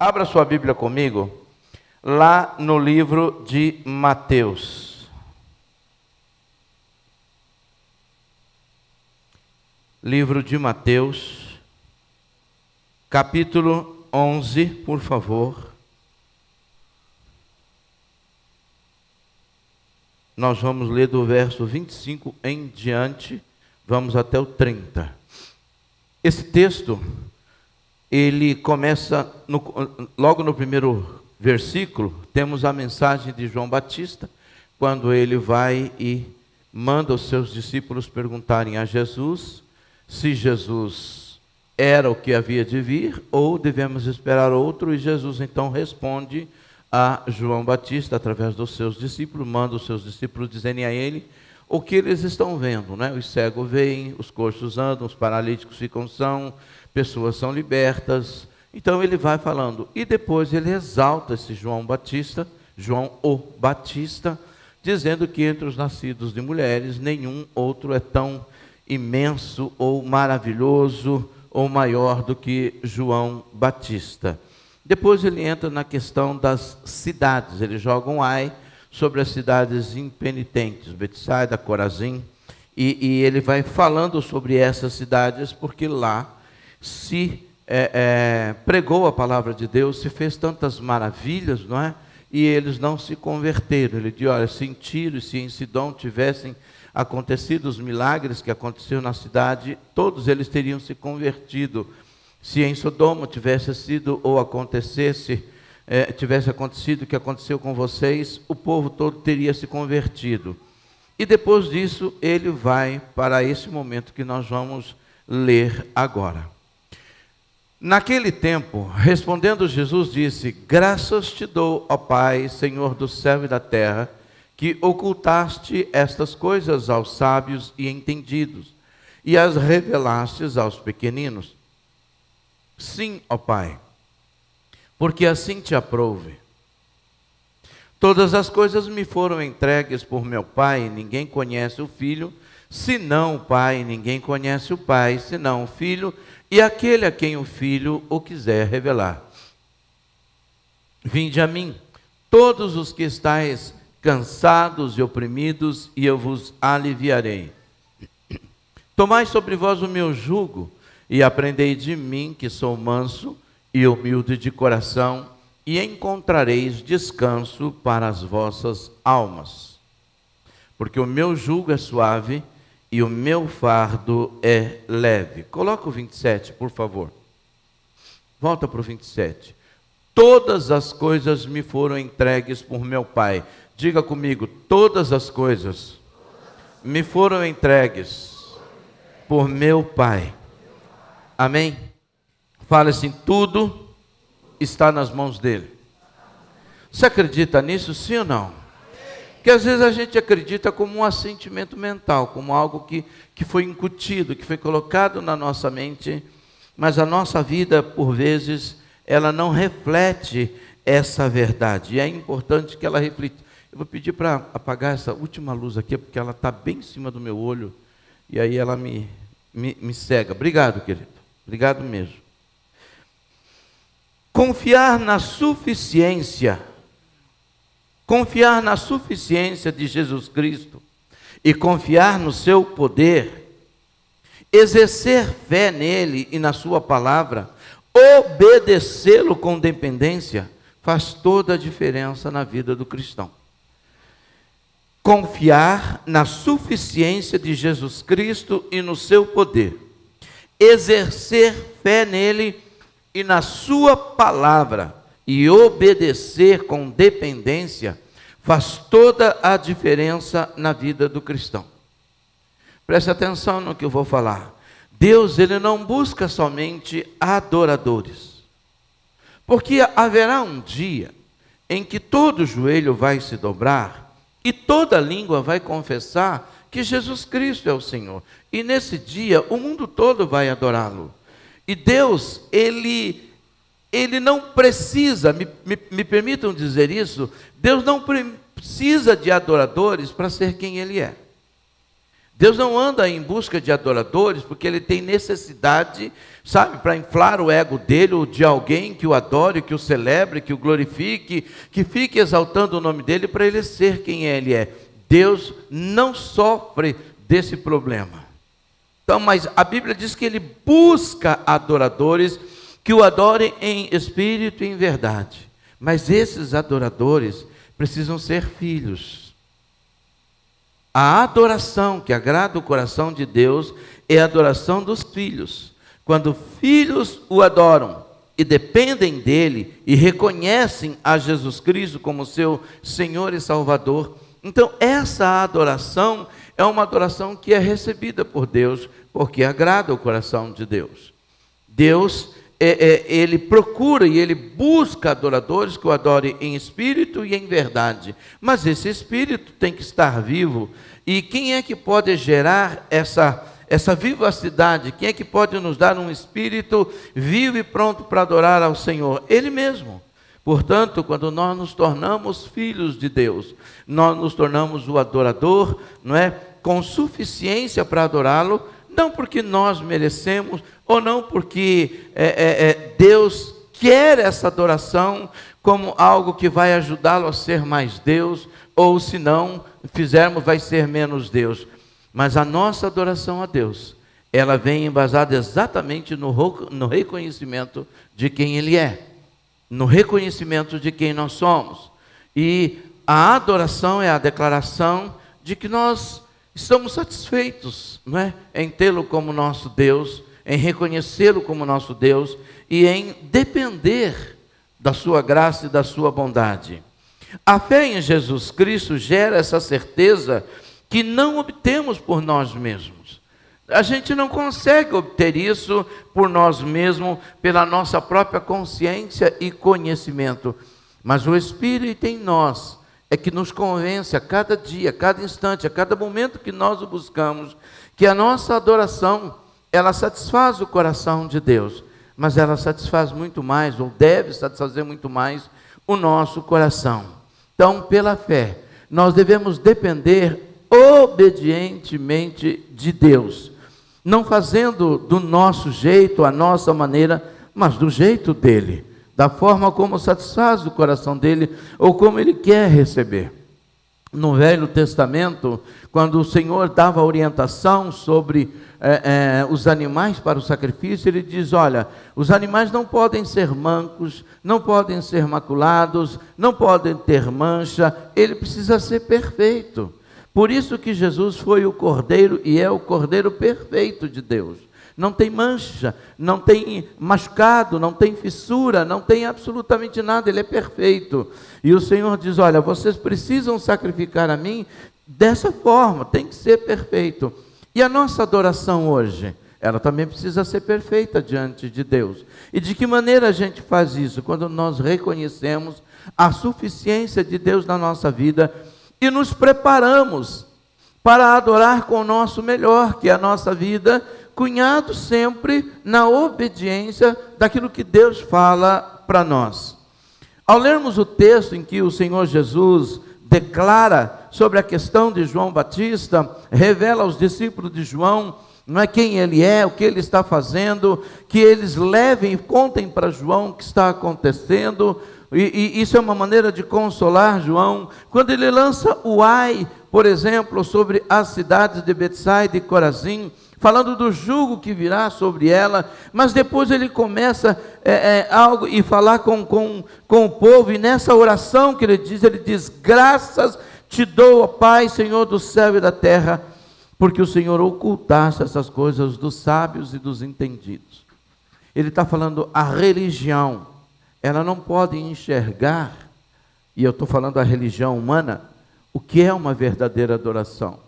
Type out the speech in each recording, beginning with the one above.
Abra sua Bíblia comigo, lá no livro de Mateus. Livro de Mateus, capítulo 11, por favor. Nós vamos ler do verso 25 em diante, vamos até o 30. Esse texto, ele começa, logo no primeiro versículo, temos a mensagem de João Batista, quando ele vai e manda os seus discípulos perguntarem a Jesus se Jesus era o que havia de vir ou devemos esperar outro, e Jesus então responde a João Batista através dos seus discípulos, manda os seus discípulos dizerem a ele o que eles estão vendo, né? Os cegos veem, os coxos andam, os paralíticos ficam são, pessoas são libertas. Então ele vai falando, e depois ele exalta esse João Batista, João o Batista, dizendo que entre os nascidos de mulheres, nenhum outro é tão imenso ou maravilhoso ou maior do que João Batista. Depois ele entra na questão das cidades, ele joga um ai sobre as cidades impenitentes, Betsaida, Corazim, e ele vai falando sobre essas cidades, porque lá se pregou a palavra de Deus, se fez tantas maravilhas, não é? E eles não se converteram. Ele diz, olha, se em Tiro e se em Sidom tivessem acontecido os milagres que aconteceram na cidade, todos eles teriam se convertido. Se em Sodoma tivesse sido ou acontecesse, tivesse acontecido o que aconteceu com vocês, o povo todo teria se convertido. E depois disso, ele vai para esse momento que nós vamos ler agora. Naquele tempo, respondendo Jesus, disse, graças te dou, ó Pai, Senhor do céu e da terra, que ocultaste estas coisas aos sábios e entendidos, e as revelastes aos pequeninos. Sim, ó Pai, porque assim te aprouve. Todas as coisas me foram entregues por meu Pai, e ninguém conhece o Filho, senão o Pai, ninguém conhece o Pai, senão o Filho, e aquele a quem o Filho o quiser revelar. Vinde a mim, todos os que estáis cansados e oprimidos, e eu vos aliviarei. Tomai sobre vós o meu jugo, e aprendei de mim, que sou manso e humilde de coração, e encontrareis descanso para as vossas almas. Porque o meu jugo é suave, e o meu fardo é leve. Coloca o 27, por favor. Volta para o 27. Todas as coisas me foram entregues por meu Pai. Diga comigo, todas as coisas me foram entregues por meu Pai. Amém? Fala assim, tudo está nas mãos dele. Você acredita nisso, sim ou não? Porque às vezes a gente acredita como um assentimento mental, como algo que foi incutido, que foi colocado na nossa mente, mas a nossa vida, por vezes, ela não reflete essa verdade. E é importante que ela reflita. Eu vou pedir para apagar essa última luz aqui, porque ela está bem em cima do meu olho, e aí ela me cega. Obrigado, querido. Obrigado mesmo. Confiar na suficiência de Jesus Cristo e confiar no seu poder, exercer fé nele e na sua palavra, obedecê-lo com dependência, faz toda a diferença na vida do cristão. Confiar na suficiência de Jesus Cristo e no seu poder, exercer fé nele e na sua palavra, e obedecer com dependência, faz toda a diferença na vida do cristão. Preste atenção no que eu vou falar. Deus, ele não busca somente adoradores, porque haverá um dia em que todo joelho vai se dobrar e toda língua vai confessar que Jesus Cristo é o Senhor. E nesse dia o mundo todo vai adorá-lo. E Deus, ele não precisa, me permitam dizer isso, Deus não precisa de adoradores para ser quem Ele é. Deus não anda em busca de adoradores porque Ele tem necessidade, sabe, para inflar o ego dele ou de alguém que o adore, que o celebre, que o glorifique, que fique exaltando o nome dele para ele ser quem ele é. Deus não sofre desse problema. Então, mas a Bíblia diz que Ele busca adoradores que o adorem em espírito e em verdade. Mas esses adoradores precisam ser filhos. A adoração que agrada o coração de Deus é a adoração dos filhos. Quando filhos o adoram e dependem dele e reconhecem a Jesus Cristo como seu Senhor e Salvador, então essa adoração é uma adoração que é recebida por Deus, porque agrada o coração de Deus. Deus, Ele procura e Ele busca adoradores que o adorem em espírito e em verdade. Mas esse espírito tem que estar vivo. E quem é que pode gerar essa vivacidade? Quem é que pode nos dar um espírito vivo e pronto para adorar ao Senhor? Ele mesmo. Portanto, quando nós nos tornamos filhos de Deus, nós nos tornamos o adorador, não é? Com suficiência para adorá-lo, não porque nós merecemos, ou não porque Deus quer essa adoração como algo que vai ajudá-lo a ser mais Deus, ou se não fizermos vai ser menos Deus. Mas a nossa adoração a Deus, ela vem embasada exatamente no reconhecimento de quem Ele é, no reconhecimento de quem nós somos. E a adoração é a declaração de que nós estamos satisfeitos, não é? Em tê-lo como nosso Deus, em reconhecê-lo como nosso Deus e em depender da sua graça e da sua bondade. A fé em Jesus Cristo gera essa certeza que não obtemos por nós mesmos. A gente não consegue obter isso por nós mesmos, pela nossa própria consciência e conhecimento. Mas o Espírito em nós é que nos convence a cada dia, a cada instante, a cada momento que nós o buscamos, que a nossa adoração, ela satisfaz o coração de Deus, mas ela satisfaz muito mais, ou deve satisfazer muito mais, o nosso coração. Então, pela fé, nós devemos depender obedientemente de Deus, não fazendo do nosso jeito, a nossa maneira, mas do jeito dele, da forma como satisfaz o coração dele, ou como ele quer receber. No Velho Testamento, quando o Senhor dava orientação sobre os animais para o sacrifício, ele diz, olha, os animais não podem ser mancos, não podem ser maculados, não podem ter mancha, ele precisa ser perfeito. Por isso que Jesus foi o Cordeiro e é o Cordeiro perfeito de Deus. Não tem mancha, não tem machucado, não tem fissura, não tem absolutamente nada, ele é perfeito. E o Senhor diz, olha, vocês precisam sacrificar a mim dessa forma, tem que ser perfeito. E a nossa adoração hoje, ela também precisa ser perfeita diante de Deus. E de que maneira a gente faz isso? Quando nós reconhecemos a suficiência de Deus na nossa vida e nos preparamos para adorar com o nosso melhor, que é a nossa vida, cunhado sempre na obediência daquilo que Deus fala para nós. Ao lermos o texto em que o Senhor Jesus declara sobre a questão de João Batista, revela aos discípulos de João, não é quem ele é, o que ele está fazendo, que eles levem e contem para João o que está acontecendo, e isso é uma maneira de consolar João, quando ele lança o ai, por exemplo, sobre as cidades de Betsaida e Corazim, falando do jugo que virá sobre ela, mas depois ele começa algo e falar com o povo, e nessa oração que ele diz, graças te dou, ó Pai, Senhor do céu e da terra, porque o Senhor ocultaste essas coisas dos sábios e dos entendidos. Ele está falando, a religião, ela não pode enxergar, e eu estou falando a religião humana, o que é uma verdadeira adoração.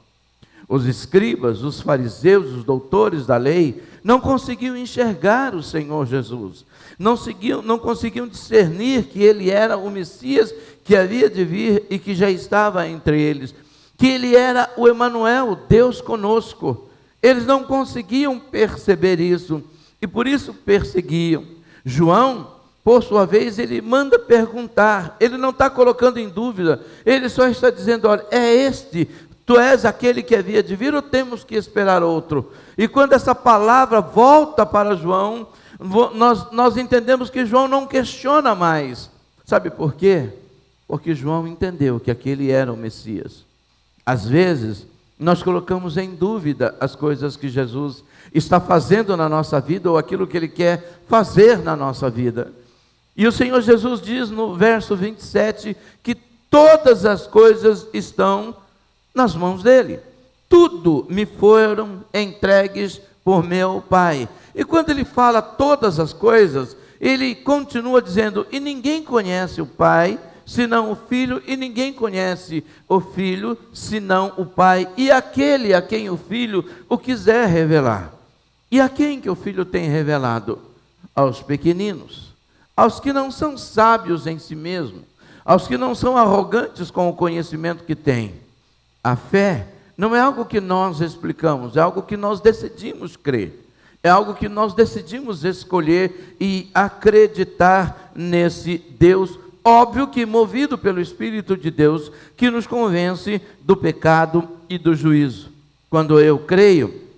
Os escribas, os fariseus, os doutores da lei, não conseguiam enxergar o Senhor Jesus, não conseguiam discernir que Ele era o Messias que havia de vir e que já estava entre eles, que Ele era o Emanuel, Deus conosco. Eles não conseguiam perceber isso, e por isso perseguiam. João, por sua vez, ele manda perguntar, ele não está colocando em dúvida, ele só está dizendo, olha, é este Tu és aquele que havia de vir ou temos que esperar outro? E quando essa palavra volta para João, nós entendemos que João não questiona mais. Sabe por quê? Porque João entendeu que aquele era o Messias. Às vezes, nós colocamos em dúvida as coisas que Jesus está fazendo na nossa vida ou aquilo que Ele quer fazer na nossa vida. E o Senhor Jesus diz no verso 27 que todas as coisas estão nas mãos dEle. Tudo me foram entregues por meu Pai. E quando Ele fala todas as coisas, Ele continua dizendo, e ninguém conhece o Pai, senão o Filho, e ninguém conhece o Filho, senão o Pai, e aquele a quem o Filho o quiser revelar. E a quem que o Filho tem revelado? Aos pequeninos, aos que não são sábios em si mesmo, aos que não são arrogantes com o conhecimento que têm. A fé não é algo que nós explicamos, é algo que nós decidimos crer. É algo que nós decidimos escolher e acreditar nesse Deus, óbvio que movido pelo Espírito de Deus, que nos convence do pecado e do juízo. Quando eu creio,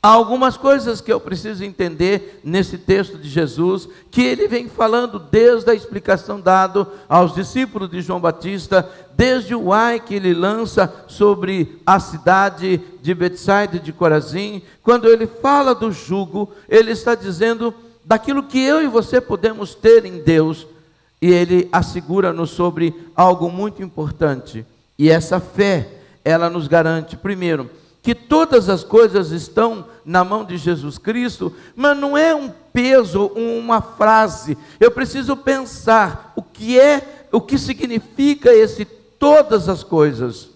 há algumas coisas que eu preciso entender nesse texto de Jesus, que ele vem falando desde a explicação dada aos discípulos de João Batista, desde o ai que ele lança sobre a cidade de Betsaida de Corazim. Quando ele fala do jugo, ele está dizendo daquilo que eu e você podemos ter em Deus, e ele assegura-nos sobre algo muito importante. E essa fé, ela nos garante, primeiro, que todas as coisas estão na mão de Jesus Cristo, mas não é um peso, uma frase. Eu preciso pensar o que significa esse todas as coisas.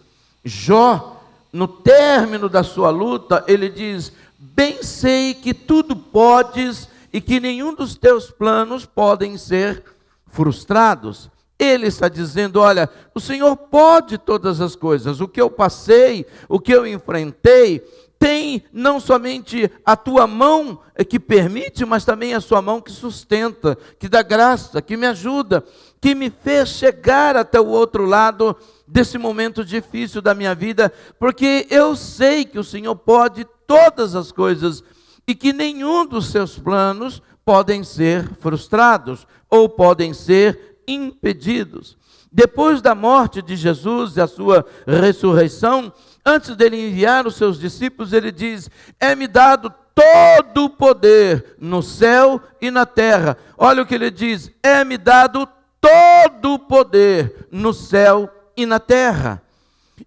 Jó, no término da sua luta, ele diz, bem sei que tudo podes e que nenhum dos teus planos podem ser frustrados. Ele está dizendo, olha, o Senhor pode todas as coisas, o que eu passei, o que eu enfrentei, tem não somente a tua mão que permite, mas também a sua mão que sustenta, que dá graça, que me ajuda, que me fez chegar até o outro lado desse momento difícil da minha vida, porque eu sei que o Senhor pode todas as coisas e que nenhum dos seus planos podem ser frustrados ou podem ser impedidos. Depois da morte de Jesus e a sua ressurreição, antes dele enviar os seus discípulos, ele diz, é-me dado todo o poder no céu e na terra. Olha o que ele diz, é-me dado todo o poder no céu e na terra.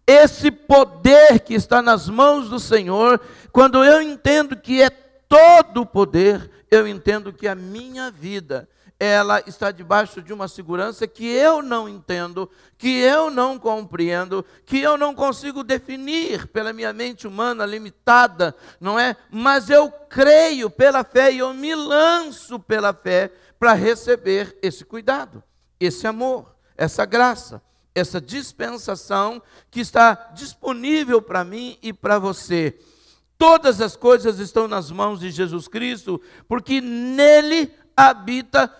Esse poder que está nas mãos do Senhor, quando eu entendo que é todo o poder, eu entendo que a minha vida, ela está debaixo de uma segurança que eu não entendo, que eu não compreendo, que eu não consigo definir pela minha mente humana limitada, não é? Mas eu creio pela fé e eu me lanço pela fé para receber esse cuidado, esse amor, essa graça, essa dispensação que está disponível para mim e para você. Todas as coisas estão nas mãos de Jesus Cristo, porque nele habita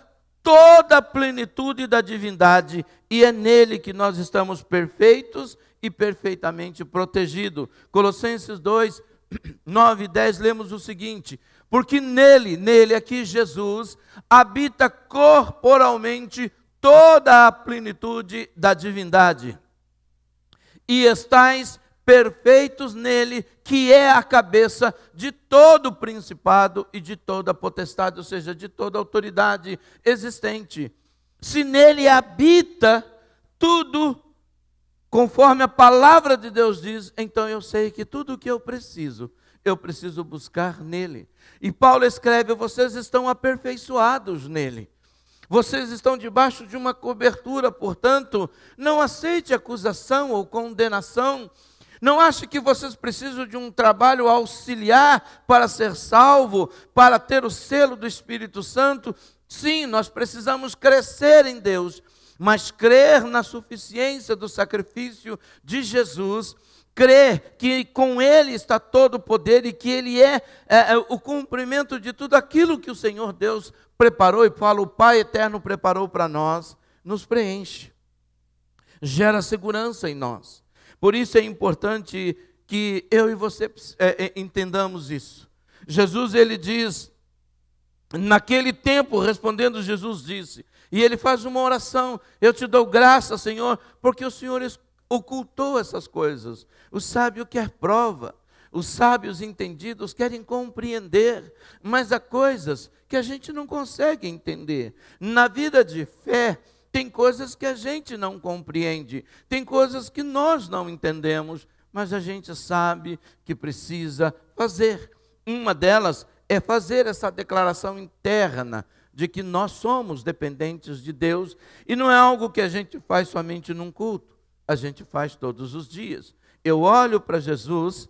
toda a plenitude da divindade, e é nele que nós estamos perfeitos e perfeitamente protegidos. Colossenses 2, 9 e 10, lemos o seguinte, porque nele aqui Jesus, habita corporalmente toda a plenitude da divindade, e estais perfeitos nele, que é a cabeça de todo o principado e de toda a potestade, ou seja, de toda a autoridade existente. Se nele habita tudo, conforme a palavra de Deus diz, então eu sei que tudo o que eu preciso buscar nele. E Paulo escreve, vocês estão aperfeiçoados nele. Vocês estão debaixo de uma cobertura, portanto, não aceite acusação ou condenação. Não ache que vocês precisam de um trabalho auxiliar para ser salvo, para ter o selo do Espírito Santo. Sim, nós precisamos crescer em Deus, mas crer na suficiência do sacrifício de Jesus, crer que com Ele está todo o poder e que Ele é o cumprimento de tudo aquilo que o Senhor Deus preparou, e fala, o Pai Eterno preparou para nós, nos preenche, gera segurança em nós. Por isso é importante que eu e você entendamos isso. Jesus, ele diz, naquele tempo, respondendo, Jesus disse, e ele faz uma oração: eu te dou graça, Senhor, porque o Senhor ocultou essas coisas. O sábio quer prova, os sábios entendidos querem compreender, mas há coisas que a gente não consegue entender. Na vida de fé, tem coisas que a gente não compreende, tem coisas que nós não entendemos, mas a gente sabe que precisa fazer. Uma delas é fazer essa declaração interna de que nós somos dependentes de Deus, e não é algo que a gente faz somente num culto, a gente faz todos os dias. Eu olho para Jesus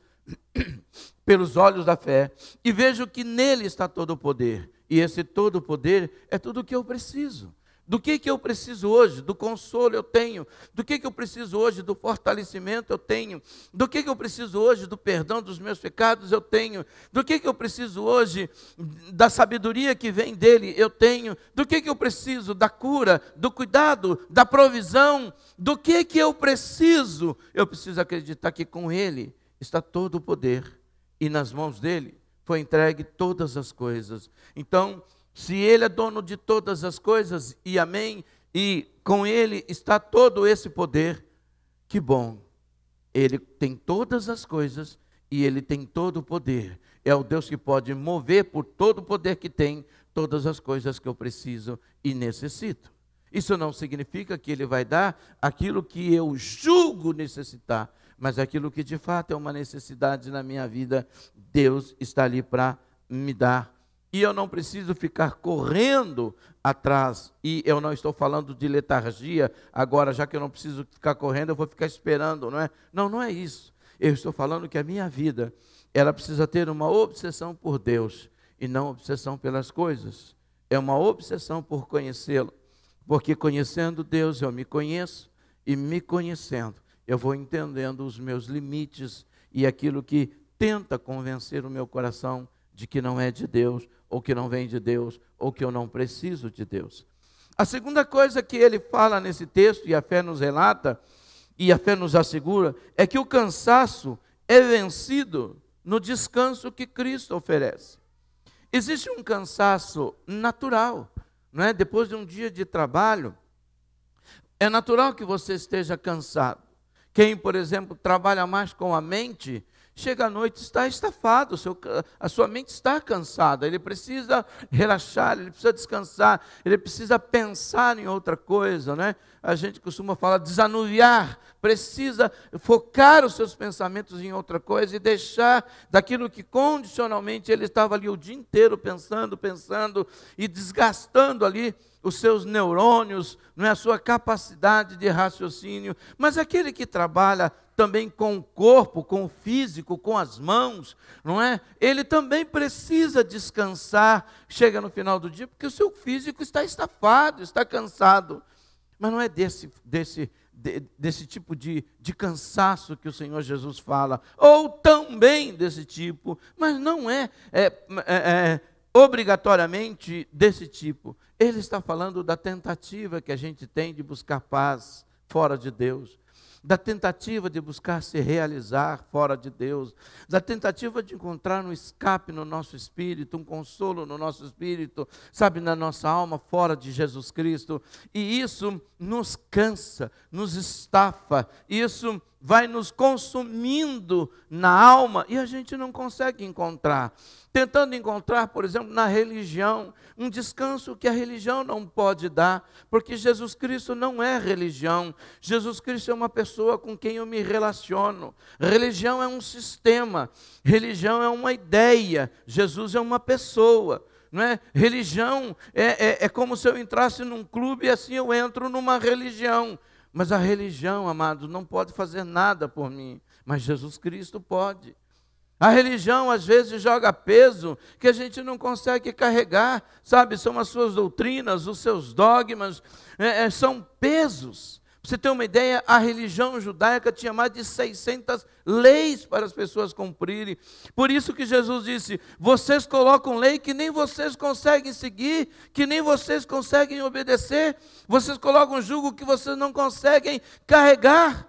pelos olhos da fé e vejo que nele está todo o poder, e esse todo o poder é tudo o que eu preciso. Do que eu preciso hoje? Do consolo eu tenho. Do que eu preciso hoje? Do fortalecimento eu tenho. Do que eu preciso hoje? Do perdão dos meus pecados eu tenho. Do que eu preciso hoje? Da sabedoria que vem dele eu tenho. Do que eu preciso? Da cura, do cuidado, da provisão. Do que eu preciso? Eu preciso acreditar que com ele está todo o poder, e nas mãos dele foi entregue todas as coisas. Então, se ele é dono de todas as coisas, e amém, e com ele está todo esse poder, que bom. Ele tem todas as coisas e ele tem todo o poder. É o Deus que pode mover por todo o poder que tem todas as coisas que eu preciso e necessito. Isso não significa que ele vai dar aquilo que eu julgo necessitar, mas aquilo que de fato é uma necessidade na minha vida, Deus está ali para me dar. E eu não preciso ficar correndo atrás. E eu não estou falando de letargia agora, já que eu não preciso ficar correndo, eu vou ficar esperando, não é? Não, não é isso. Eu estou falando que a minha vida, ela precisa ter uma obsessão por Deus e não obsessão pelas coisas. É uma obsessão por conhecê-lo. Porque conhecendo Deus eu me conheço, e me conhecendo eu vou entendendo os meus limites e aquilo que tenta convencer o meu coração de que não é de Deus, ou que não vem de Deus, ou que eu não preciso de Deus. A segunda coisa que ele fala nesse texto, e a fé nos relata, e a fé nos assegura, é que o cansaço é vencido no descanso que Cristo oferece. Existe um cansaço natural, não é? Depois de um dia de trabalho, é natural que você esteja cansado. Quem, por exemplo, trabalha mais com a mente, chega à noite, está estafado, a sua mente está cansada, ele precisa relaxar, ele precisa descansar, ele precisa pensar em outra coisa, né? A gente costuma falar desanuviar, precisa focar os seus pensamentos em outra coisa e deixar daquilo que condicionalmente ele estava ali o dia inteiro pensando e desgastando ali os seus neurônios, não é, a sua capacidade de raciocínio. Mas aquele que trabalha também com o corpo, com o físico, com as mãos, não é? Ele também precisa descansar, chega no final do dia, porque o seu físico está estafado, está cansado. Mas não é desse tipo de cansaço que o Senhor Jesus fala, ou também desse tipo, mas não é obrigatoriamente desse tipo. Ele está falando da tentativa que a gente tem de buscar paz fora de Deus, da tentativa de buscar se realizar fora de Deus, da tentativa de encontrar um escape no nosso espírito, um consolo no nosso espírito, sabe, na nossa alma, fora de Jesus Cristo. E isso nos cansa, nos estafa, isso vai nos consumindo na alma e a gente não consegue encontrar. Tentando encontrar, por exemplo, na religião, um descanso que a religião não pode dar, porque Jesus Cristo não é religião. Jesus Cristo é uma pessoa com quem eu me relaciono. Religião é um sistema, religião é uma ideia, Jesus é uma pessoa. Não é? Religião é como se eu entrasse num clube e assim eu entro numa religião. Mas a religião, amados, não pode fazer nada por mim, mas Jesus Cristo pode. A religião às vezes joga peso que a gente não consegue carregar, sabe? São as suas doutrinas, os seus dogmas, são pesos. Para você ter uma ideia, a religião judaica tinha mais de 600 leis para as pessoas cumprirem. Por isso que Jesus disse, vocês colocam lei que nem vocês conseguem seguir, que nem vocês conseguem obedecer. Vocês colocam jugo que vocês não conseguem carregar.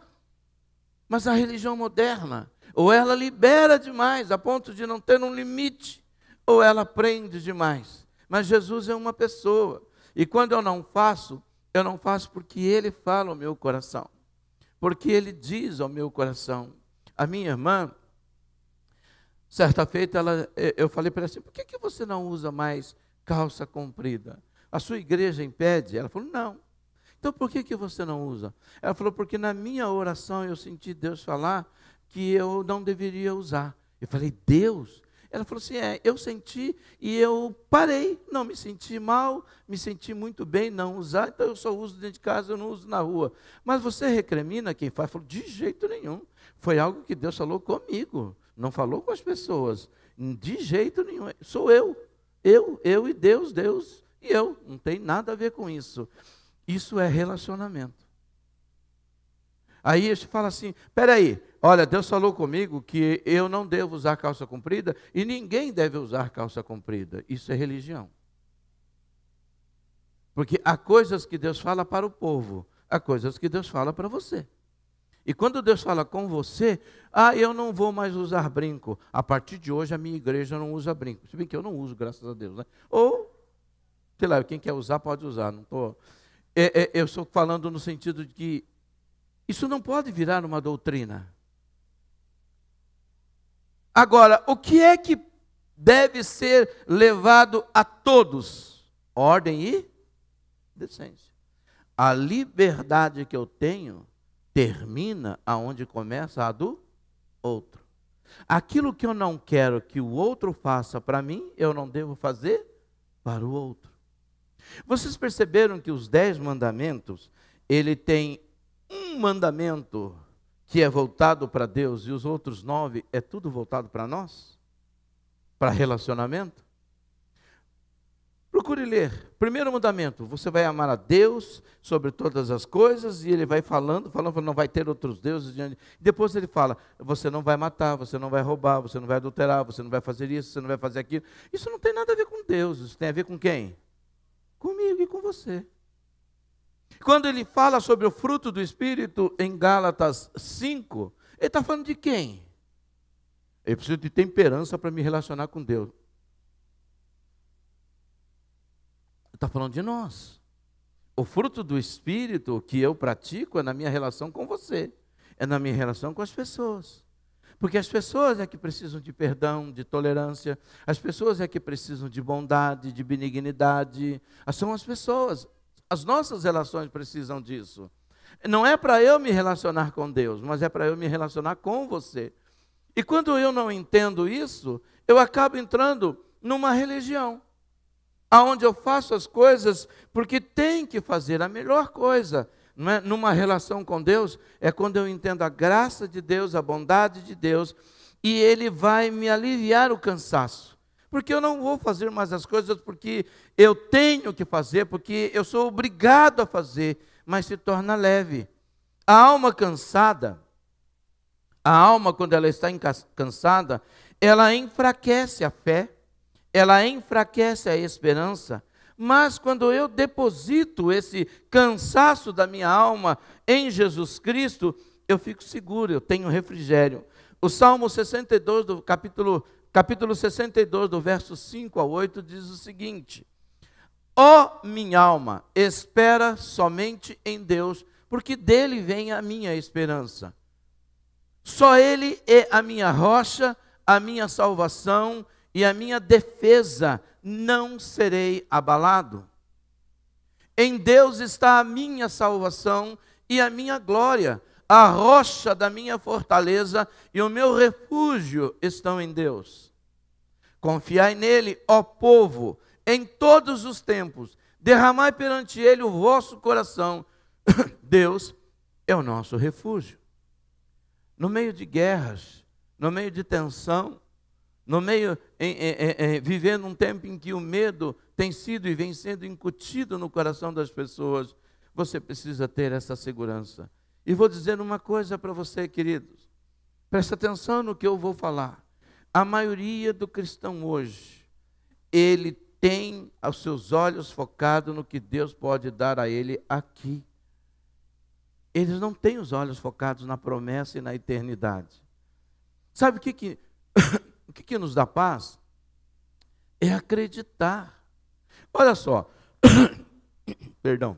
Mas a religião moderna, ou ela libera demais, a ponto de não ter um limite, ou ela prende demais. Mas Jesus é uma pessoa. E quando eu não faço porque Ele fala ao meu coração. Porque Ele diz ao meu coração. A minha irmã, certa feita, eu falei para ela assim, por que você não usa mais calça comprida? A sua igreja impede? Ela falou, não. Então por que você não usa? Ela falou, porque na minha oração eu senti Deus falar que eu não deveria usar. Eu falei, Deus? Ela falou assim, eu senti e eu parei, não me senti mal, me senti muito bem não usar, então eu só uso dentro de casa, eu não uso na rua. Mas você recrimina quem faz? Falou, de jeito nenhum, foi algo que Deus falou comigo, não falou com as pessoas, de jeito nenhum, sou eu e Deus e eu, não tem nada a ver com isso. Isso é relacionamento. Aí a gente fala assim, peraí, olha, Deus falou comigo que eu não devo usar calça comprida e ninguém deve usar calça comprida. Isso é religião. Porque há coisas que Deus fala para o povo, há coisas que Deus fala para você. E quando Deus fala com você, eu não vou mais usar brinco. A partir de hoje a minha igreja não usa brinco. Se bem que eu não uso, graças a Deus, né? Ou, sei lá, quem quer usar pode usar. Não tô. Eu estou falando no sentido de que isso não pode virar uma doutrina. Agora, o que é que deve ser levado a todos? Ordem e decência. A liberdade que eu tenho termina aonde começa a do outro. Aquilo que eu não quero que o outro faça para mim, eu não devo fazer para o outro. Vocês perceberam que os 10 mandamentos, ele tem um mandamento que é voltado para Deus e os outros 9 é tudo voltado para nós? Para relacionamento? Procure ler. Primeiro mandamento, você vai amar a Deus sobre todas as coisas, e ele vai falando, não vai ter outros deuses. Depois ele fala, você não vai matar, você não vai roubar, você não vai adulterar, você não vai fazer isso, você não vai fazer aquilo. Isso não tem nada a ver com Deus, isso tem a ver com quem? Comigo e com você. Quando ele fala sobre o fruto do Espírito em Gálatas 5, ele está falando de quem? Eu preciso de temperança para me relacionar com Deus. Ele está falando de nós. O fruto do Espírito que eu pratico é na minha relação com você, é na minha relação com as pessoas. Porque as pessoas é que precisam de perdão, de tolerância, as pessoas é que precisam de bondade, de benignidade, são as pessoas. As nossas relações precisam disso. Não é para eu me relacionar com Deus, mas é para eu me relacionar com você. E quando eu não entendo isso, eu acabo entrando numa religião, aonde eu faço as coisas porque tem que fazer a melhor coisa. Não é? Numa relação com Deus, é quando eu entendo a graça de Deus, a bondade de Deus, e Ele vai me aliviar o cansaço. Porque eu não vou fazer mais as coisas porque eu tenho que fazer, porque eu sou obrigado a fazer, mas se torna leve. A alma cansada, quando ela está cansada, ela enfraquece a fé, ela enfraquece a esperança. Mas quando eu deposito esse cansaço da minha alma em Jesus Cristo, eu fico seguro, eu tenho refrigério. O Salmo 62, do capítulo 62, do verso 5 a 8, diz o seguinte: ó minha alma, espera somente em Deus, porque dele vem a minha esperança. Só Ele é a minha rocha, a minha salvação e a minha defesa, não serei abalado. Em Deus está a minha salvação e a minha glória, a rocha da minha fortaleza e o meu refúgio estão em Deus. Confiai nele, ó povo, em todos os tempos, derramai perante ele o vosso coração. Deus é o nosso refúgio. No meio de guerras, no meio de tensão, no meio, vivendo um tempo em que o medo tem sido e vem sendo incutido no coração das pessoas, você precisa ter essa segurança. E vou dizer uma coisa para você, queridos, presta atenção no que eu vou falar. A maioria do cristão hoje, ele tem os seus olhos focados no que Deus pode dar a ele aqui. eles não têm os olhos focados na promessa e na eternidade. Sabe o que o que nos dá paz? É acreditar. Olha só, perdão.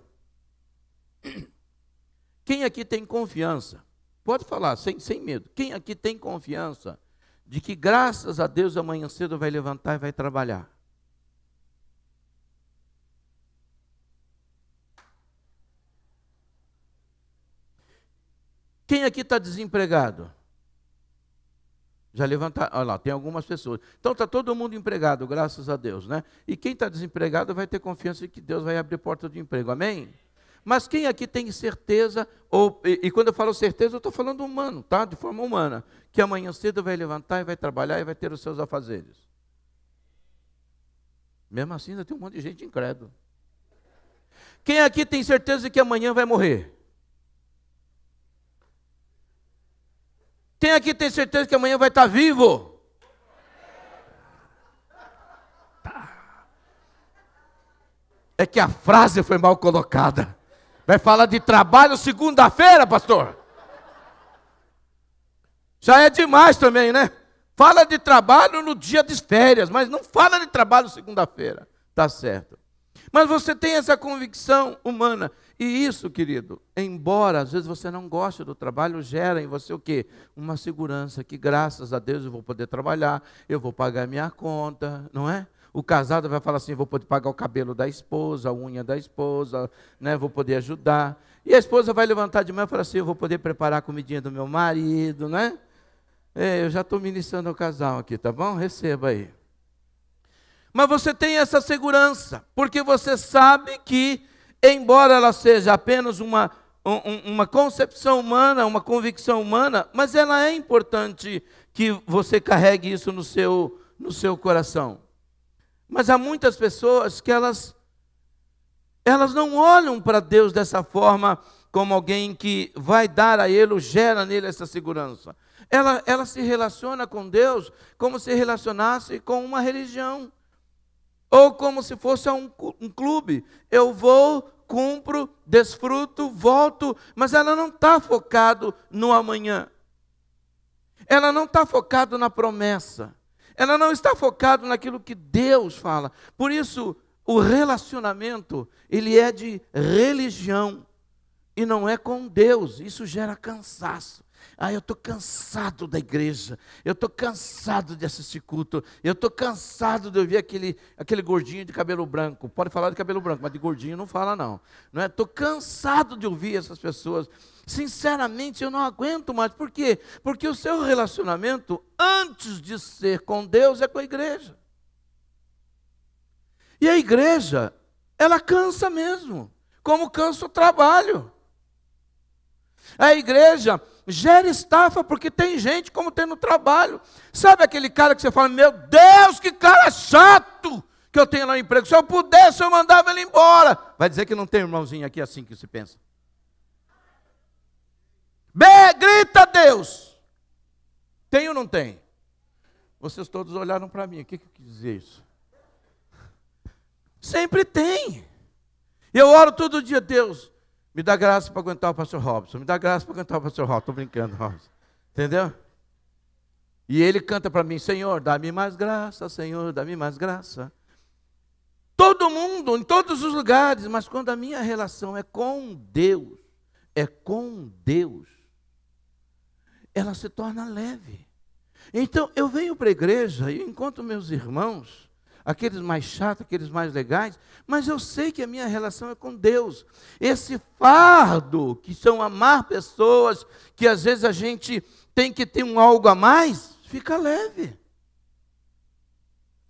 Quem aqui tem confiança? Pode falar, sem medo. Quem aqui tem confiança de que graças a Deus amanhã cedo vai levantar e vai trabalhar? Quem aqui está desempregado? Já levantaram, olha lá, tem algumas pessoas. Então está todo mundo empregado, graças a Deus, né? E quem está desempregado vai ter confiança em que Deus vai abrir porta de emprego, amém? Mas quem aqui tem certeza, e quando eu falo certeza, eu estou falando humano, tá? De forma humana, que amanhã cedo vai levantar e vai trabalhar e vai ter os seus afazeres. Mesmo assim, ainda tem um monte de gente incrédula. Quem aqui tem certeza de que amanhã vai morrer? Quem aqui tem certeza que amanhã vai estar vivo? É que a frase foi mal colocada. Vai falar de trabalho segunda-feira, pastor? Já é demais também, né? Fala de trabalho no dia de férias, mas não fala de trabalho segunda-feira. Tá certo. Mas você tem essa convicção humana. E isso, querido, embora às vezes você não goste do trabalho, gera em você o quê? Uma segurança que graças a Deus eu vou poder trabalhar, eu vou pagar minha conta, não é? O casado vai falar assim, vou poder pagar o cabelo da esposa, a unha da esposa, né? Vou poder ajudar. E a esposa vai levantar de manhã e falar assim, eu vou poder preparar a comidinha do meu marido, né? Eu já estou ministrando ao casal aqui, tá bom? Receba aí. Mas você tem essa segurança, porque você sabe que, embora ela seja apenas uma concepção humana, uma convicção humana, mas ela é importante que você carregue isso no seu coração. Mas há muitas pessoas que elas não olham para Deus dessa forma, como alguém que vai dar a ele, ou gera nele essa segurança. Ela se relaciona com Deus como se relacionasse com uma religião. Ou como se fosse um clube. Eu vou, cumpro, desfruto, volto, mas ela não está focado no amanhã. Ela não está focado na promessa. Ela não está focado naquilo que Deus fala. Por isso, o relacionamento, ele é de religião e não é com Deus. Isso gera cansaço. Eu estou cansado da igreja, eu estou cansado de assistir culto, eu estou cansado de ouvir aquele gordinho de cabelo branco. Pode falar de cabelo branco, mas de gordinho não fala não. Estou cansado de ouvir essas pessoas. Sinceramente, eu não aguento mais. Por quê? Porque o seu relacionamento, antes de ser com Deus, é com a igreja. E a igreja, ela cansa mesmo, como cansa o trabalho. A igreja gera estafa, porque tem gente como tem no trabalho. Sabe aquele cara que você fala, meu Deus, que cara chato que eu tenho lá no emprego. Se eu pudesse, eu mandava ele embora. Vai dizer que não tem irmãozinho aqui assim que se pensa. Grita Deus. Tem ou não tem? Vocês todos olharam para mim, o que eu quis dizer isso? Sempre tem. Eu oro todo dia, Deus, me dá graça para aguentar o pastor Robson. Me dá graça para aguentar o pastor Robson. Estou brincando, Robson. Entendeu? E ele canta para mim, Senhor, dá-me mais graça, Senhor, dá-me mais graça. Todo mundo, em todos os lugares, mas quando a minha relação é com Deus, ela se torna leve. Então, eu venho para a igreja e encontro meus irmãos, aqueles mais chatos, aqueles mais legais, mas eu sei que a minha relação é com Deus. Esse fardo, que são amar pessoas, que às vezes a gente tem que ter um algo a mais, fica leve.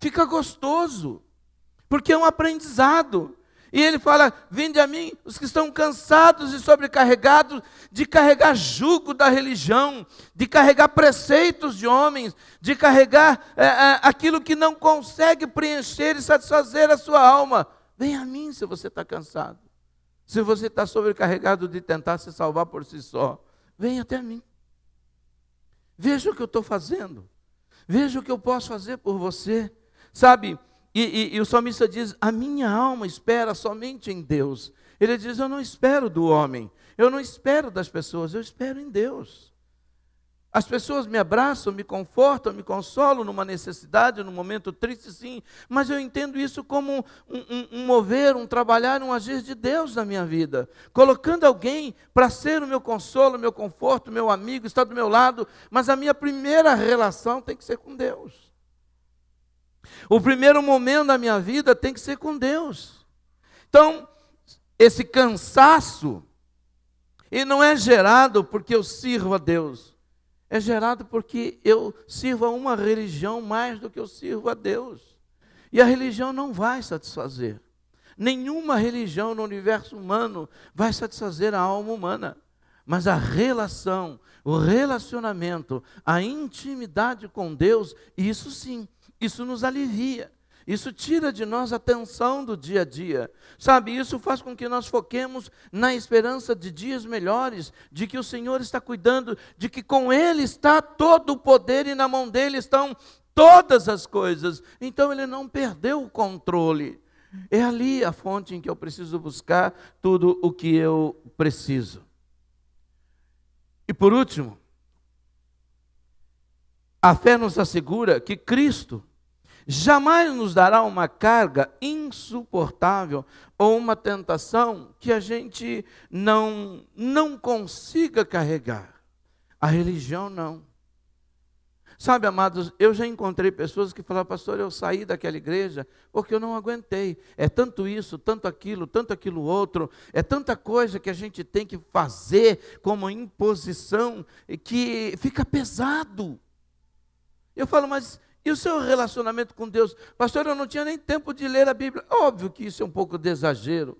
Fica gostoso, porque é um aprendizado. E ele fala, vinde a mim os que estão cansados e sobrecarregados de carregar jugo da religião, de carregar preceitos de homens, de carregar aquilo que não consegue preencher e satisfazer a sua alma. Vem a mim se você está cansado. Se você está sobrecarregado de tentar se salvar por si só, vem até mim. Veja o que eu estou fazendo. Veja o que eu posso fazer por você. Sabe? E o salmista diz, a minha alma espera somente em Deus. Ele diz, eu não espero do homem, eu não espero das pessoas, eu espero em Deus. As pessoas me abraçam, me confortam, me consolam numa necessidade, num momento triste, sim, mas eu entendo isso como um mover, um trabalhar, um agir de Deus na minha vida, colocando alguém para ser o meu consolo, o meu conforto, o meu amigo, estar do meu lado, mas a minha primeira relação tem que ser com Deus. O primeiro momento da minha vida tem que ser com Deus. Então, esse cansaço, ele não é gerado porque eu sirvo a Deus. É gerado porque eu sirvo a uma religião mais do que eu sirvo a Deus. E a religião não vai satisfazer. Nenhuma religião no universo humano vai satisfazer a alma humana. Mas a relação, o relacionamento, a intimidade com Deus, isso sim, isso nos alivia. Isso tira de nós a tensão do dia a dia. Sabe, isso faz com que nós foquemos na esperança de dias melhores, de que o Senhor está cuidando, de que com Ele está todo o poder e na mão dEle estão todas as coisas. Então Ele não perdeu o controle. É ali a fonte em que eu preciso buscar tudo o que eu preciso. E por último, a fé nos assegura que Cristo jamais nos dará uma carga insuportável ou uma tentação que a gente não consiga carregar. A religião não. Sabe, amados, eu já encontrei pessoas que falaram, pastor, eu saí daquela igreja porque eu não aguentei. É tanto isso, tanto aquilo outro, é tanta coisa que a gente tem que fazer como imposição que fica pesado. Eu falo, mas e o seu relacionamento com Deus? Pastor, eu não tinha nem tempo de ler a Bíblia. Óbvio que isso é um pouco de exagero.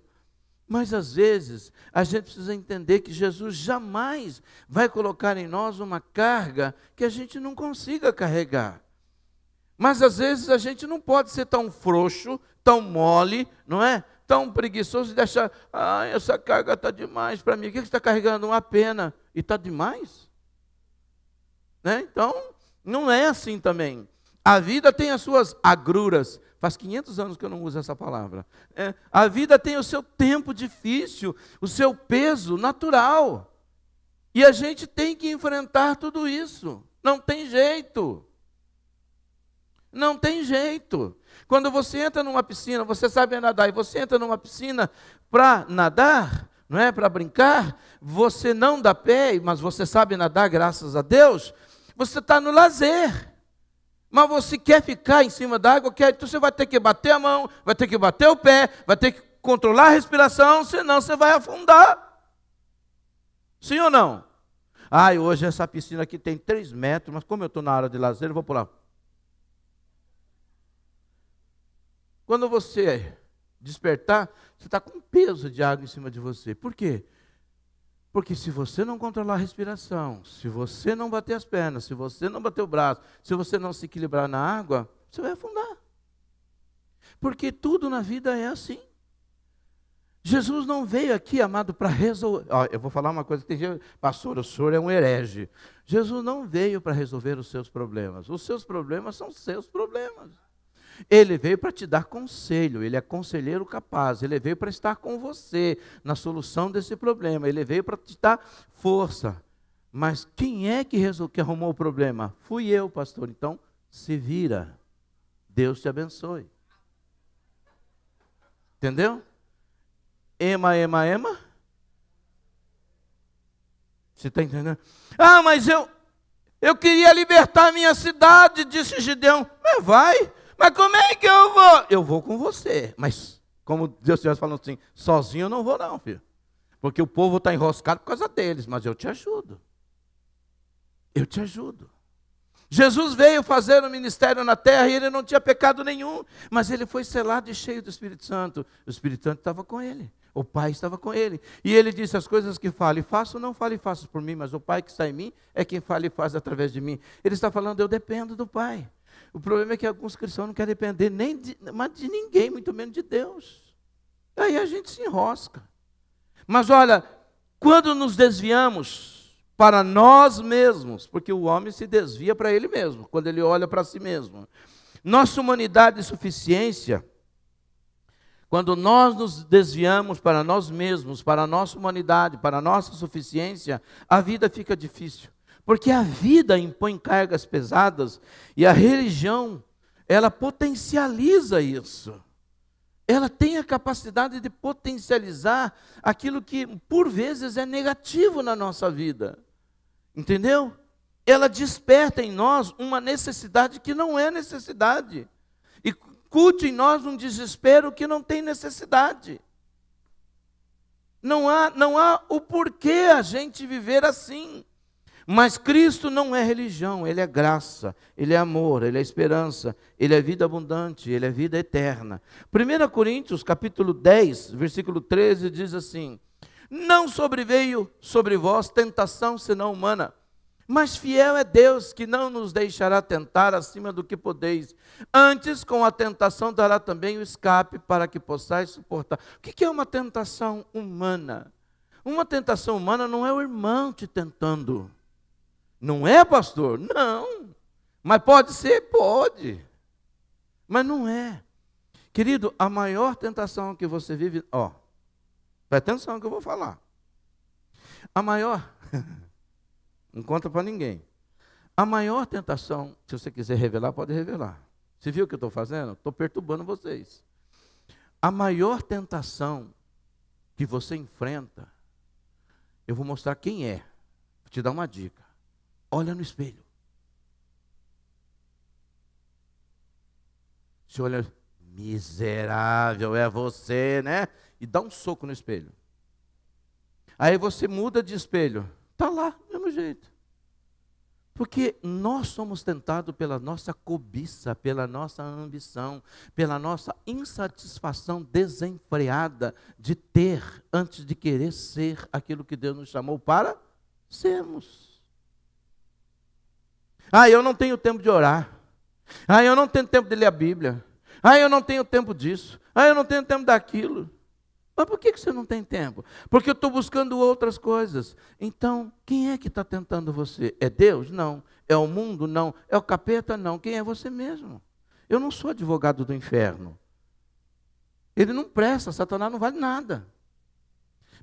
Mas às vezes a gente precisa entender que Jesus jamais vai colocar em nós uma carga que a gente não consiga carregar. Mas às vezes a gente não pode ser tão frouxo, tão mole, não é? Tão preguiçoso e deixar, essa carga está demais para mim. O que você está carregando? Uma pena. E está demais? Né? Então, não é assim também. A vida tem as suas agruras. Faz 500 anos que eu não uso essa palavra. A vida tem o seu tempo difícil, o seu peso natural. E a gente tem que enfrentar tudo isso. Não tem jeito. Não tem jeito. Quando você entra numa piscina, você sabe nadar, e você entra numa piscina para nadar, não é? Para brincar, você não dá pé, mas você sabe nadar, graças a Deus, você está no lazer. Mas você quer ficar em cima da água, então você vai ter que bater a mão, vai ter que bater o pé, vai ter que controlar a respiração, senão você vai afundar. Sim ou não? Hoje essa piscina aqui tem 3 metros, mas como eu estou na área de lazer, eu vou pular. Quando você despertar, você está com um peso de água em cima de você. Por quê? Porque se você não controlar a respiração, se você não bater as pernas, se você não bater o braço, se você não se equilibrar na água, você vai afundar. Porque tudo na vida é assim. Jesus não veio aqui, amado, para resolver. Eu vou falar uma coisa que tem gente, pastor, o senhor é um herege. Jesus não veio para resolver os seus problemas. Os seus problemas são seus problemas. Ele veio para te dar conselho, ele é conselheiro capaz, ele veio para estar com você na solução desse problema, ele veio para te dar força. Mas quem é que arrumou o problema? Fui eu, pastor. Então, se vira. Deus te abençoe. Entendeu? Ema. Você está entendendo? Mas eu queria libertar a minha cidade, disse Gideão. Mas vai. Mas como é que eu vou? Eu vou com você. Mas, como Deus estivesse falando assim, sozinho eu não vou não, filho. Porque o povo está enroscado por causa deles, mas eu te ajudo. Eu te ajudo. Jesus veio fazer o ministério na terra e ele não tinha pecado nenhum, mas ele foi selado e cheio do Espírito Santo. O Espírito Santo estava com ele, o Pai estava com ele. E ele disse, as coisas que falo e faço, não falo e faço por mim, mas o Pai que está em mim é quem fala e faz através de mim. Ele está falando, eu dependo do Pai. O problema é que alguns cristãos não querem depender nem de ninguém, muito menos de Deus. Aí a gente se enrosca. Mas olha, quando nos desviamos para nós mesmos, porque o homem se desvia para ele mesmo, quando ele olha para si mesmo. Nossa humanidade e suficiência Quando nós nos desviamos para nós mesmos, para a nossa humanidade, para a nossa suficiência, a vida fica difícil. Porque a vida impõe cargas pesadas e a religião, ela potencializa isso. Ela tem a capacidade de potencializar aquilo que, por vezes, é negativo na nossa vida. Entendeu? Ela desperta em nós uma necessidade que não é necessidade. E cultiva em nós um desespero que não tem necessidade. Não há o porquê a gente viver assim. Mas Cristo não é religião, Ele é graça, Ele é amor, Ele é esperança, Ele é vida abundante, Ele é vida eterna. 1 Coríntios, capítulo 10, versículo 13, diz assim: não sobreveio sobre vós tentação senão humana, mas fiel é Deus, que não nos deixará tentar acima do que podeis. Antes, com a tentação, dará também o escape, para que possais suportar. O que é uma tentação humana? Uma tentação humana não é o irmão te tentando. Não é, pastor? Não. Mas pode ser? Pode. Mas não é. Querido, a maior tentação que você vive... presta atenção no que eu vou falar. A maior... não conta para ninguém. A maior tentação, se você quiser revelar, pode revelar. Você viu o que eu estou fazendo? Estou perturbando vocês. A maior tentação que você enfrenta, eu vou mostrar quem é. Vou te dar uma dica. Olha no espelho. Você olha, miserável é você, né? E dá um soco no espelho. Aí você muda de espelho. Está lá, do mesmo jeito. Porque nós somos tentados pela nossa cobiça, pela nossa ambição, pela nossa insatisfação desenfreada de ter, antes de querer ser aquilo que Deus nos chamou para sermos. Eu não tenho tempo de orar. Eu não tenho tempo de ler a Bíblia. Eu não tenho tempo disso. Eu não tenho tempo daquilo. Mas por que você não tem tempo? Porque eu estou buscando outras coisas. Então, quem é que está tentando você? É Deus? Não. É o mundo? Não. É o capeta? Não. Quem é você mesmo? Eu não sou advogado do inferno. Ele não presta, Satanás não vale nada.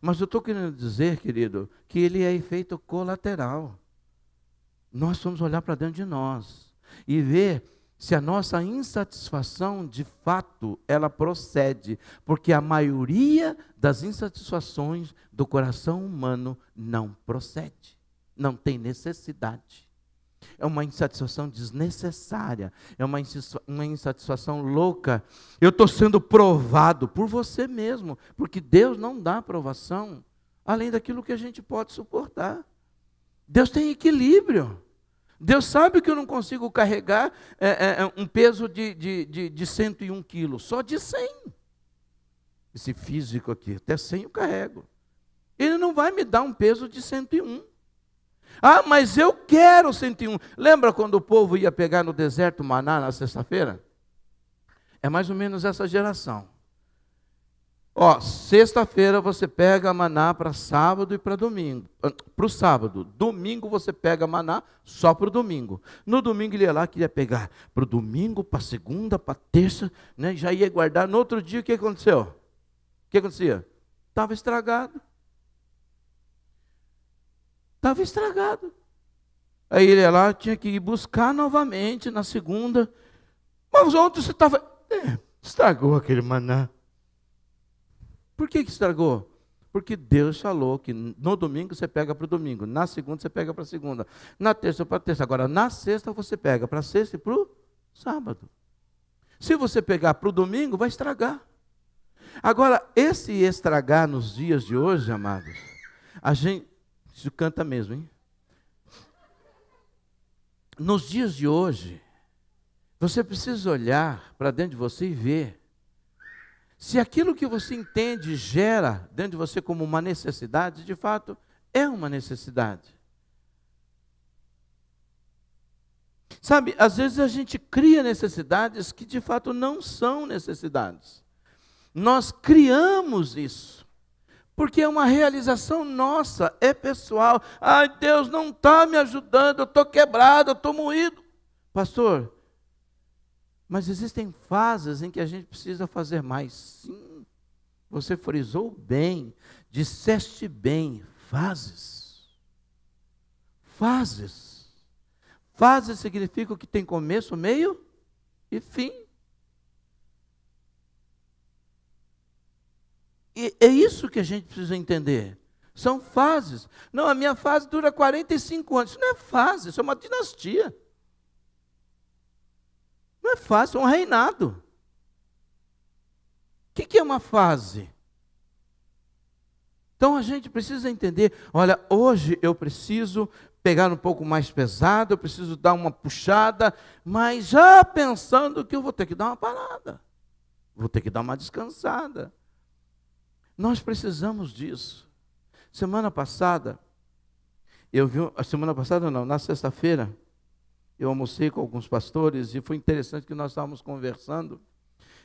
Mas eu estou querendo dizer, querido, que ele é efeito colateral. Nós vamos olhar para dentro de nós e ver se a nossa insatisfação, de fato, ela procede, porque a maioria das insatisfações do coração humano não procede, não tem necessidade. É uma insatisfação desnecessária, é uma insatisfação louca. Eu estou sendo provado por você mesmo, porque Deus não dá aprovação além daquilo que a gente pode suportar. Deus tem equilíbrio. Deus sabe que eu não consigo carregar um peso de 101 quilos, só de 100. Esse físico aqui, até 100 eu carrego. Ele não vai me dar um peso de 101. Mas eu quero 101. Lembra quando o povo ia pegar no deserto maná na sexta-feira? É mais ou menos essa geração. Sexta-feira você pega maná para sábado e para domingo. Para o sábado. Domingo você pega maná só para o domingo. No domingo ele ia lá, queria pegar para o domingo, para segunda, para terça, né? Já ia guardar. No outro dia o que aconteceu? O que acontecia? Estava estragado. Estava estragado. Aí ele ia lá, tinha que ir buscar novamente na segunda. Mas ontem você estava... estragou aquele maná. Por que estragou? Porque Deus falou que no domingo você pega para o domingo, na segunda você pega para a segunda, na terça para a terça. Agora, na sexta você pega para a sexta e para o sábado. Se você pegar para o domingo, vai estragar. Agora, esse estragar nos dias de hoje, amados, a gente... Isso canta mesmo, hein? Nos dias de hoje, você precisa olhar para dentro de você e ver se aquilo que você entende gera dentro de você como uma necessidade, de fato, é uma necessidade. Sabe, às vezes a gente cria necessidades que de fato não são necessidades. Nós criamos isso, porque é uma realização nossa, é pessoal. Deus não está me ajudando, eu estou quebrado, eu estou moído. Pastor, mas existem fases em que a gente precisa fazer mais. Sim. você frisou bem, disseste bem, fases. Fases. Fases significa que tem começo, meio e fim. E é isso que a gente precisa entender. São fases. Não, a minha fase dura 45 anos. Isso não é fase, isso é uma dinastia. Não é fase, é um reinado. O que é uma fase? Então a gente precisa entender, olha, hoje eu preciso pegar um pouco mais pesado, eu preciso dar uma puxada, mas já pensando que eu vou ter que dar uma parada, vou ter que dar uma descansada. Nós precisamos disso. Semana passada, na sexta-feira, eu almocei com alguns pastores e foi interessante que nós estávamos conversando.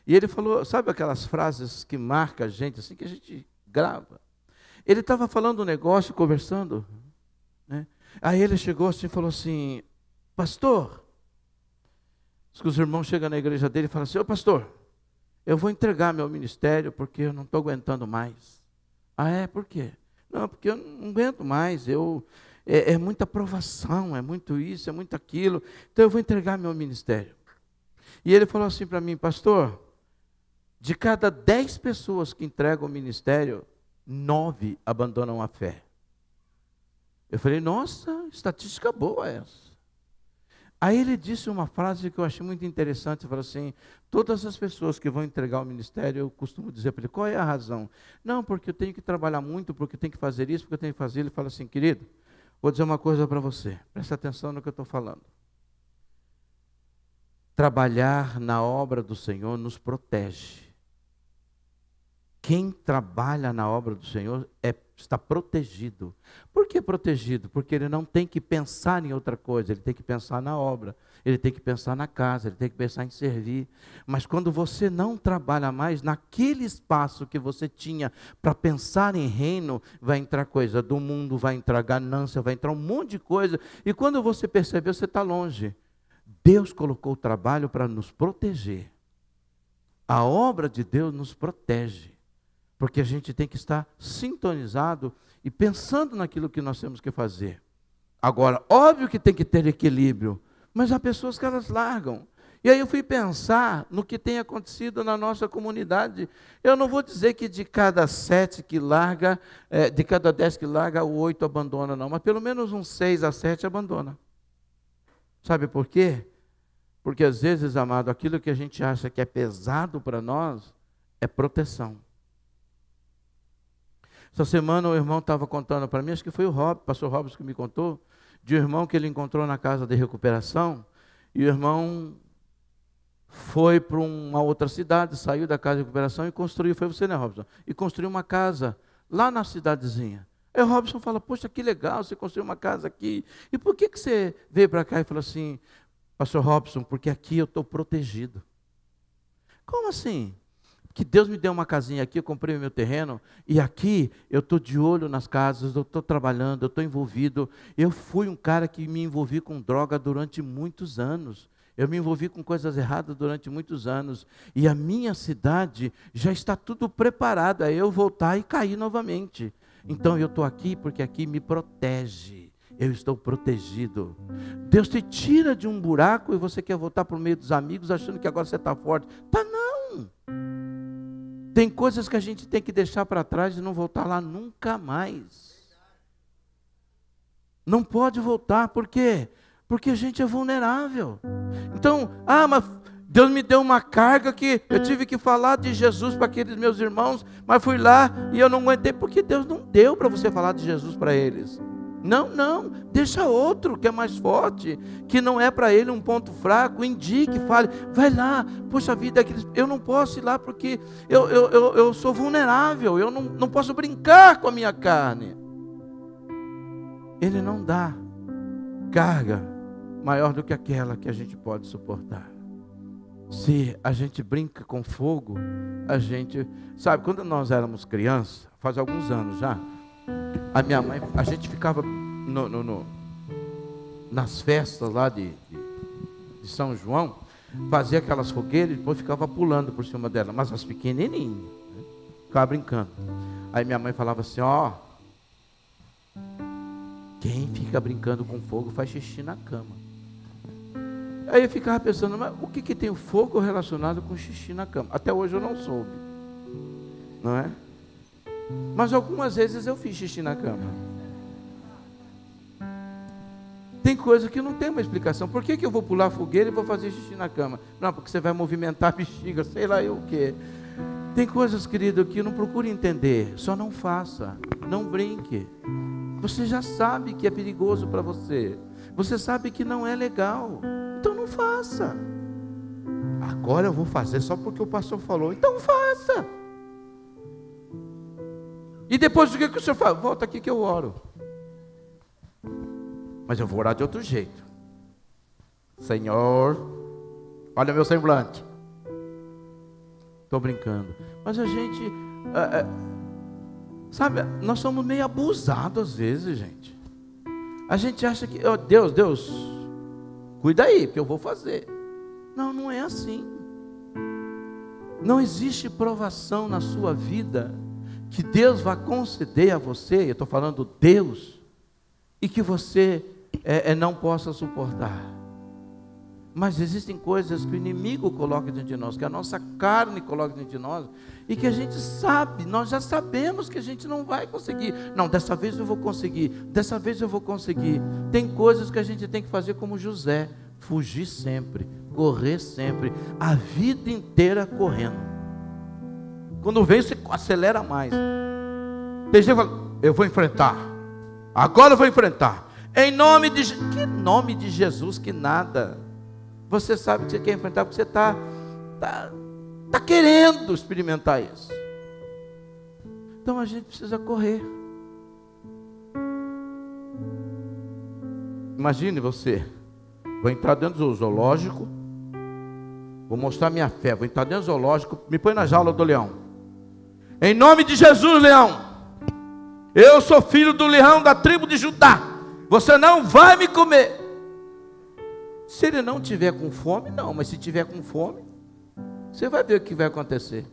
E ele falou, sabe aquelas frases que marcam a gente, assim, que a gente grava? Ele estava falando um negócio, conversando, né? Aí ele chegou assim e falou assim, pastor, diz que os irmãos chegam na igreja dele e falam assim, ô pastor, eu vou entregar meu ministério porque eu não estou aguentando mais. Ah, é? Por quê? Não, porque eu não aguento mais, é muita provação, é muito isso, é muito aquilo, então eu vou entregar meu ministério. E ele falou assim para mim, pastor, de cada 10 pessoas que entregam o ministério, 9 abandonam a fé. Eu falei, nossa, estatística boa essa. Aí ele disse uma frase que eu achei muito interessante, ele falou assim, todas as pessoas que vão entregar o ministério, eu costumo dizer para ele, qual é a razão? Não, porque eu tenho que trabalhar muito, porque eu tenho que fazer isso, porque eu tenho que fazer. Ele fala assim, querido, vou dizer uma coisa para você, presta atenção no que eu estou falando. Trabalhar na obra do Senhor nos protege. Quem trabalha na obra do Senhor está protegido. Por que protegido? Porque ele não tem que pensar em outra coisa, ele tem que pensar na obra, ele tem que pensar na casa, ele tem que pensar em servir. Mas quando você não trabalha mais, naquele espaço que você tinha para pensar em reino, vai entrar coisa do mundo, vai entrar ganância, vai entrar um monte de coisa. E quando você perceber, você está longe. Deus colocou o trabalho para nos proteger. A obra de Deus nos protege. Porque a gente tem que estar sintonizado e pensando naquilo que nós temos que fazer. Agora, óbvio que tem que ter equilíbrio, mas há pessoas que elas largam. E aí eu fui pensar no que tem acontecido na nossa comunidade. Eu não vou dizer que de cada 7 que larga, de cada 10 que larga, o 8 abandona, não. Mas pelo menos uns 6 a 7 abandona. Sabe por quê? Porque às vezes, amado, aquilo que a gente acha que é pesado para nós, é proteção. Essa semana o irmão estava contando para mim, acho que foi o pastor Robson que me contou, de um irmão que ele encontrou na casa de recuperação, e o irmão foi para uma outra cidade, saiu da casa de recuperação e construiu, foi você, né, Robson? E construiu uma casa lá na cidadezinha. Aí o Robson fala, poxa, que legal, você construiu uma casa aqui, e por que você veio para cá? E falou assim, pastor Robson, porque aqui eu estou protegido. Como assim? Que Deus me deu uma casinha aqui, eu comprei o meu terreno, e aqui eu estou de olho nas casas, eu estou trabalhando, eu estou envolvido. Eu fui um cara que me envolvi com droga durante muitos anos. Eu me envolvi com coisas erradas durante muitos anos. E a minha cidade já está tudo preparado a eu voltar e cair novamente. Então eu estou aqui porque aqui me protege. Eu estou protegido. Deus te tira de um buraco e você quer voltar para o meio dos amigos achando que agora você está forte. Tá não. Tem coisas que a gente tem que deixar para trás e não voltar lá nunca mais. Não pode voltar, por quê? Porque a gente é vulnerável. Então, mas Deus me deu uma carga que eu tive que falar de Jesus para aqueles meus irmãos, mas fui lá e eu não aguentei, porque Deus não deu para você falar de Jesus para eles. Não, deixa outro que é mais forte, que não é para ele um ponto fraco, indique, fale, vai lá, poxa vida, eu não posso ir lá porque eu sou vulnerável, eu não posso brincar com a minha carne. Ele não dá carga maior do que aquela que a gente pode suportar. Se a gente brinca com fogo, a gente, sabe, quando nós éramos crianças, faz alguns anos já, a minha mãe, a gente ficava nas festas lá de São João, fazia aquelas fogueiras e depois ficava pulando por cima dela, mas as pequenininhas, né? ficava brincando. Aí minha mãe falava assim, ó, quem fica brincando com fogo faz xixi na cama. Aí eu ficava pensando, mas o que tem o fogo relacionado com xixi na cama? Até hoje eu não soube, não é? Mas algumas vezes eu fiz xixi na cama. Tem coisa que não tem uma explicação. Por que eu vou pular a fogueira e vou fazer xixi na cama? Não, porque você vai movimentar a bexiga, sei lá eu o quê. Tem coisas, querido, que não procure entender. Só não faça, não brinque. Você já sabe que é perigoso para você. Você sabe que não é legal. Então não faça. Agora eu vou fazer só porque o pastor falou. Então faça. E depois do que o senhor fala? Volta aqui que eu oro. Mas eu vou orar de outro jeito. Senhor, olha meu semblante. Estou brincando. Mas a gente, sabe, nós somos meio abusados às vezes, gente. A gente acha que, oh, Deus, cuida aí, que eu vou fazer. Não, não é assim. Não existe provação na sua vida que Deus vai conceder a você, eu estou falando Deus, e que você não possa suportar. Mas existem coisas que o inimigo coloca dentro de nós, que a nossa carne coloca dentro de nós, e que a gente sabe, nós já sabemos que a gente não vai conseguir. Não, dessa vez eu vou conseguir, dessa vez eu vou conseguir. Tem coisas que a gente tem que fazer como José, fugir sempre, correr sempre, a vida inteira correndo. Quando vem, você acelera mais. Tem gente que fala, eu vou enfrentar, agora eu vou enfrentar, em nome de que nome de Jesus, que nada. Você sabe que você quer enfrentar porque você está querendo experimentar isso. Então a gente precisa correr. Imagine você, vou entrar dentro do zoológico, vou mostrar minha fé, vou entrar dentro do zoológico, me põe na jaula do leão. Em nome de Jesus, leão, eu sou filho do leão da tribo de Judá, você não vai me comer. Se ele não tiver com fome, não, mas se tiver com fome, você vai ver o que vai acontecer.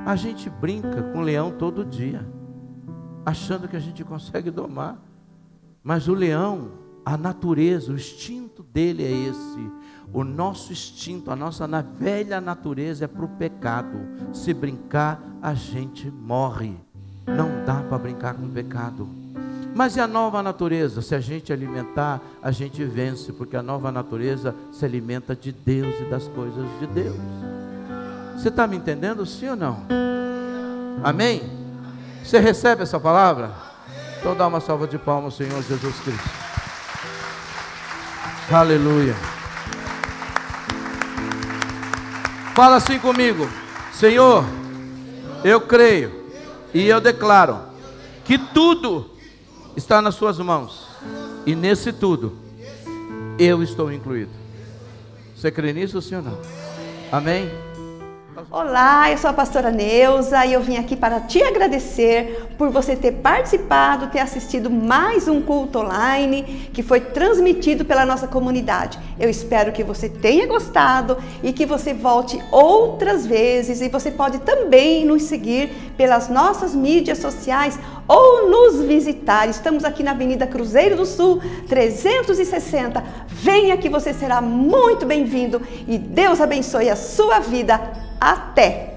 A gente brinca com o leão todo dia, achando que a gente consegue domar, mas o leão, a natureza, o instinto dele é esse. O nosso instinto, a nossa velha natureza é para o pecado. Se brincar, a gente morre. Não dá para brincar com o pecado. Mas e a nova natureza? Se a gente alimentar, a gente vence, porque a nova natureza se alimenta de Deus e das coisas de Deus. Você está me entendendo, sim ou não? Amém? Você recebe essa palavra? Então dá uma salva de palmas ao Senhor Jesus Cristo. Aleluia. Fala assim comigo: Senhor, eu creio e eu declaro que tudo está nas suas mãos, e nesse tudo eu estou incluído. Você crê nisso, sim ou não? Amém? Olá, eu sou a pastora Neuza e eu vim aqui para te agradecer por você ter participado, ter assistido mais um culto online que foi transmitido pela nossa comunidade. Eu espero que você tenha gostado e que você volte outras vezes, e você pode também nos seguir pelas nossas mídias sociais ou nos visitar. Estamos aqui na Avenida Cruzeiro do Sul, 360. Venha que você será muito bem-vindo e Deus abençoe a sua vida. Até!